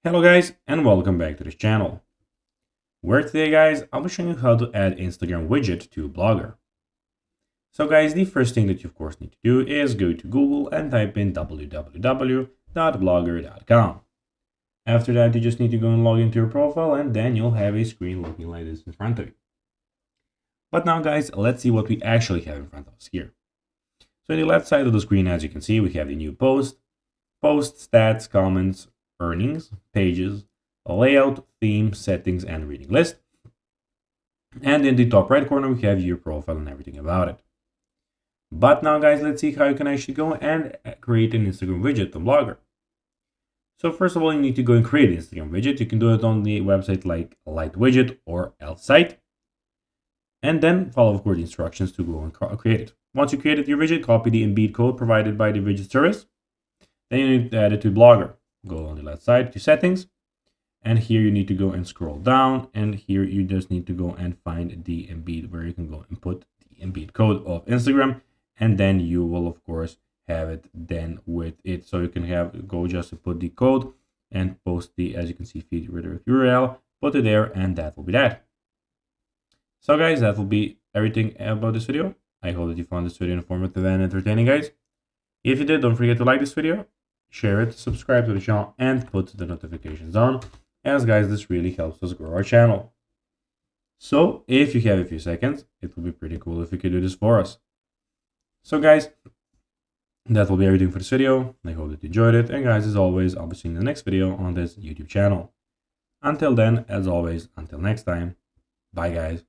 Hello guys and welcome back to this channel, where today guys I'll be showing you how to add Instagram widget to Blogger. So guys, the first thing that you of course need to do is go to Google and type in www.blogger.com. After that you just need to go and log into your profile and then you'll have a screen looking like this in front of you. But now guys, let's see what we actually have in front of us here. So on the left side of the screen, as you can see, we have the new post, stats, comments, earnings, pages, layout, theme, settings, and reading list. And in the top right corner, we have your profile and everything about it. But now guys, let's see how you can actually go and create an Instagram widget on Blogger. So first of all, you need to go and create an Instagram widget. You can do it on the website like Light Widget or Else Site. And then follow, of course, the instructions to go and create it. Once you created your widget, copy the embed code provided by the widget service. Then you need to add it to Blogger. Go on the left side to settings. And here you need to go and scroll down. And here you just need to go and find the embed where you can go and put the embed code of Instagram. And then you will, of course, have it then with it. So you can go just to put the code and post the, as you can see, feed redirect URL, put it there, and that will be that. So guys, that will be everything about this video. I hope that you found this video informative and entertaining, guys. If you did, don't forget to like this video, share it, subscribe to the channel, and put the notifications on, as guys, this really helps us grow our channel. So if you have a few seconds, it will be pretty cool if you could do this for us. So guys, that will be everything for this video. I hope that you enjoyed it, and guys, as always, I'll be seeing you in the next video on this YouTube channel. Until then, as always, until next time, bye guys.